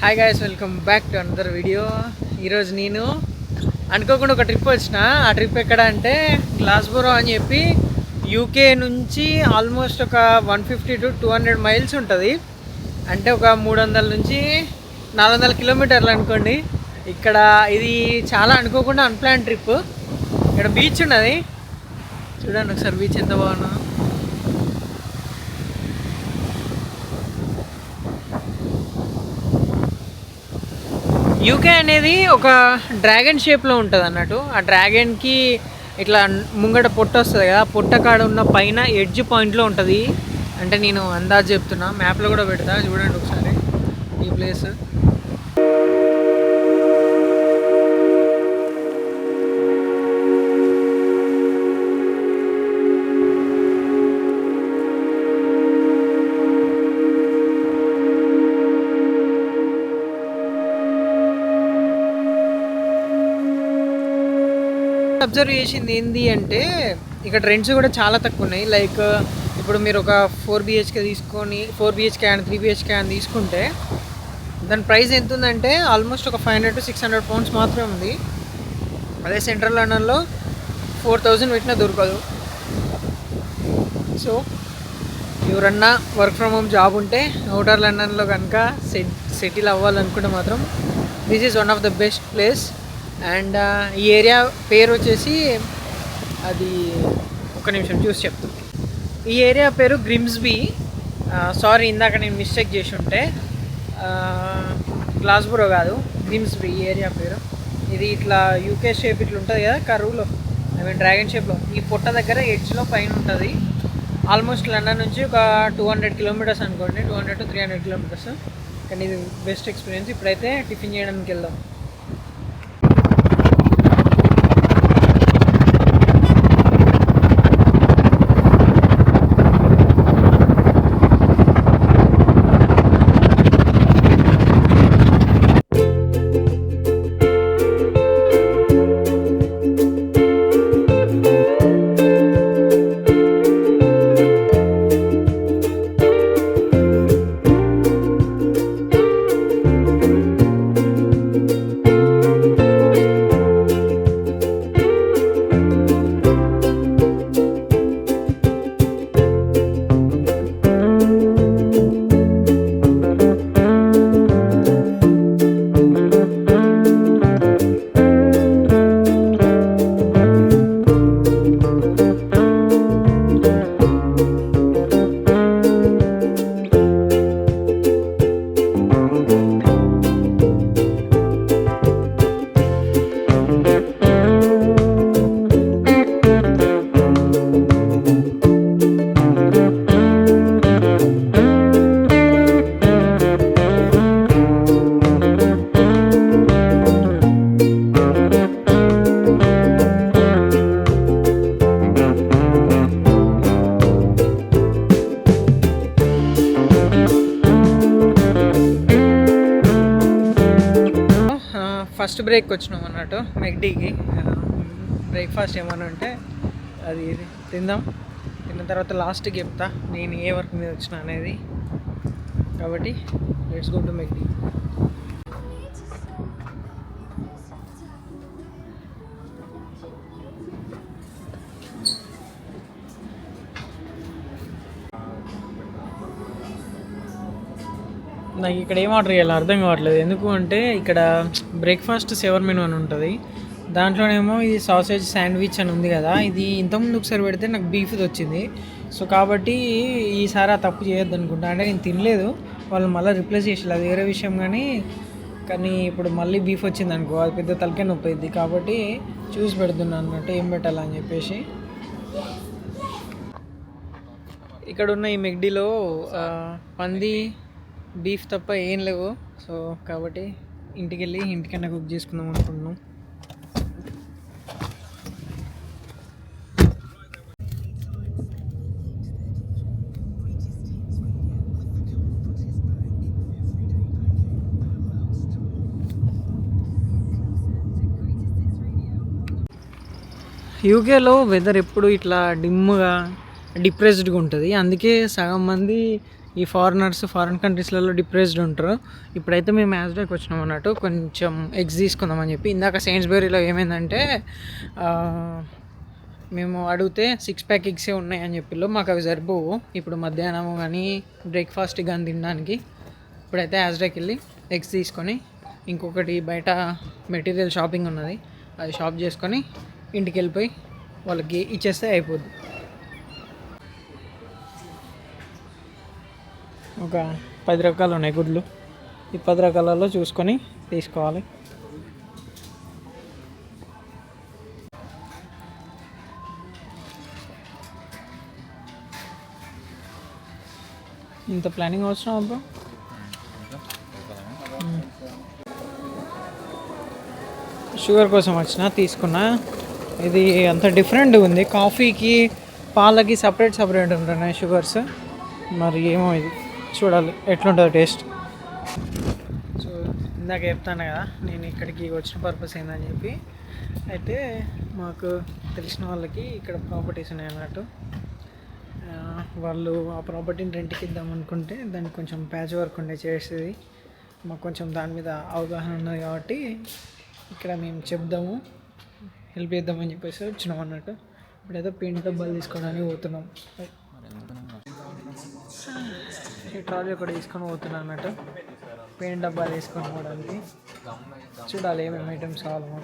Hi guys, welcome back to another video. ఈరోజు నేను అనుకోకుండా ఒక ట్రిప్ వచ్చిన. ఆ ట్రిప్ ఎక్కడ అంటే గ్లాస్గో అని చెప్పి యూకే నుంచి ఆల్మోస్ట్ ఒక 150 to 200 మైల్స్ ఉంటుంది. అంటే ఒక 300 నుంచి 400 కిలోమీటర్లు అనుకోండి. ఇక్కడ ఇది చాలా అనుకోకుండా అన్ప్లాన్ ట్రిప్. ఇక్కడ బీచ్ ఉన్నది, చూడండి ఒకసారి బీచ్ ఎంత బాగున్నా. యూకే అనేది ఒక డ్రాగన్ షేప్లో ఉంటుంది అన్నట్టు. ఆ డ్రాగన్కి ఇట్లా ముంగట పొట్ట వస్తుంది కదా, పొట్ట కాడ ఉన్న పైన ఎడ్జ్ పాయింట్లో ఉంటుంది. అంటే నేను అందాజు చెప్తున్నా, మ్యాప్లో కూడా పెడతా చూడండి ఒకసారి ఈ ప్లేస్. అబ్జర్వ్ చేసింది ఏంది అంటే ఇక్కడ రెంట్స్ కూడా చాలా తక్కువ ఉన్నాయి. లైక్ ఇప్పుడు మీరు ఒక 4 BHK తీసుకొని 4 BHK అండ్ 3 BHK అని తీసుకుంటే దాని ప్రైస్ ఎంత ఉందంటే ఆల్మోస్ట్ ఒక 500 to 600 pounds మాత్రమే ఉంది. అదే సెంట్రల్ లండన్లో 4000 పెట్టినా దొరకదు. సో ఎవరన్నా వర్క్ ఫ్రమ్ హోమ్ జాబ్ ఉంటే అవుటర్ లండన్లో కనుక సెటిల్ అవ్వాలనుకుంటే మాత్రం this is one of the best place. And ఈ ఏరియా పేరు వచ్చేసి, అది ఒక నిమిషం చూసి చెప్తాను. ఈ ఏరియా పేరు గ్రిమ్స్బీ. సారీ, ఇందాక నేను మిస్టేక్ చేసి ఉంటే, గ్లాస్గో కాదు, గ్రిమ్స్బీ ఈ ఏరియా పేరు. ఇది ఇట్లా యూకే షేప్ ఇట్లా ఉంటుంది కదా, కరువులో, ఐ మీన్ డ్రాగన్ షేప్లో. ఈ పొట్ట దగ్గర ఎడ్జ్లో పైన ఉంటుంది. ఆల్మోస్ట్ లండన్ నుంచి ఒక 200 కిలోమీటర్స్ అనుకోండి, 200 to 300 కిలోమీటర్స్. కానీ ఇది బెస్ట్ ఎక్స్పీరియన్స్. ఇప్పుడైతే టిఫిన్ చేయడానికి వెళ్దాం. ఫస్ట్ బ్రేక్ వచ్చినాం అన్నట్టు మెక్డీకి. బ్రేక్ఫాస్ట్ ఏమన్నా ఉంటే అది తిందాం. తిన్న తర్వాత లాస్ట్కి చెప్తా నేను ఏ వర్క్ మీద వచ్చిన అనేది. కాబట్టి లెట్స్ గో టు మెక్డీ. నాకు ఇక్కడ ఏం ఆర్డర్ చేయాలో అర్థం కావట్లేదు. ఎందుకు అంటే ఇక్కడ బ్రేక్ఫాస్ట్ 7 మెనూ అని ఉంటుంది. దాంట్లోనేమో ఇది సాసేజ్ శాండ్విచ్ అని ఉంది కదా, ఇది ఇంతకుముందు ఒకసారి పెడితే నాకు బీఫ్ది వచ్చింది. సో కాబట్టి ఈసారి ఆ తప్పు చేయొద్దు అనుకుంటా. అంటే నేను తినలేదు, వాళ్ళు మళ్ళీ రిప్లేస్ చేసేది, అది వేరే విషయం. కానీ ఇప్పుడు మళ్ళీ బీఫ్ వచ్చింది అనుకో, అది పెద్ద తలకే నొప్పి అయింది. కాబట్టి చూసి పెడుతున్నాను అన్నట్టు ఏం పెట్టాలని చెప్పేసి. ఇక్కడ ఉన్న ఈ మెక్డీలో పంది బీఫ్ తప్ప ఏం లేవు. సో కాబట్టి ఇంటికి వెళ్ళి ఇంటికన్నా కుక్ చేసుకుందాం అనుకుంటున్నాం. యూకేలో వెదర్ ఎప్పుడు ఇట్లా డిమ్గా డిప్రెస్డ్గా ఉంటుంది. అందుకే సగం మంది ఈ ఫారిన్ కంట్రీస్లలో డిప్రెస్డ్ ఉంటారు. ఇప్పుడైతే మేము యాజ్డాకి వచ్చినాం అన్నట్టు, కొంచెం ఎగ్స్ తీసుకుందామని చెప్పి. ఇందాక సెయిన్స్బెరీలో ఏమైందంటే మేము అడిగితే 6 ప్యాక్ ఎగ్సే ఉన్నాయని చెప్పిళ్ళు. మాకు అవి సరిపోవు ఇప్పుడు మధ్యాహ్నం కానీ బ్రేక్ఫాస్ట్ కానీ తినడానికి. ఇప్పుడైతే యాజ్డాకి వెళ్ళి ఎగ్స్ తీసుకొని, ఇంకొకటి బయట మెటీరియల్ షాపింగ్ ఉన్నది, అది షాప్ చేసుకొని ఇంటికి వెళ్ళిపోయి వాళ్ళకి ఇచ్చేస్తే అయిపోద్ది. ఒక 10 రకాలు ఉన్నాయి గుడ్లు. ఈ 10 రకాలలో చూసుకొని తీసుకోవాలి. ఇంత ప్లానింగ్ అవసరం అబ్బా. షుగర్ కోసం వచ్చిన తీసుకున్నా. ఇది అంత డిఫరెంట్ ఉంది. కాఫీకి పాలకి సపరేట్ ఉంటున్నాయి షుగర్స్. మరి ఏమో ఇది చూడాలి ఎట్లుంటుందో టేస్ట్. సో ఇందాక చెప్తాను కదా నేను ఇక్కడికి వచ్చిన పర్పస్ ఏందని చెప్పి. అయితే మాకు తెలిసిన వాళ్ళకి ఇక్కడ ప్రాపర్టీస్ ఉన్నాయి అన్నట్టు. వాళ్ళు ఆ ప్రాపర్టీని రెంట్కి ఇద్దాం అనుకుంటే దానికి కొంచెం ప్యాచ్ వర్క్ ఉండే చేసేది. మాకు కొంచెం దాని మీద అవగాహన ఉన్నది కాబట్టి ఇక్కడ మేము చెప్దాము, హెల్ప్ చేద్దామని చెప్పేసి వచ్చినాం అన్నట్టు. ఇప్పుడైతే పెయింట్ డబ్బాలు తీసుకోవడానికి పోతున్నాం. ఈ ట్రాలీ ఒకటి తీసుకొని పోతున్నాం అన్నట్టు, పెయింట్ డబ్బాలు తీసుకొని పోవడానికి. చూడాలి ఏమేమి ఐటమ్స్ కావాలో.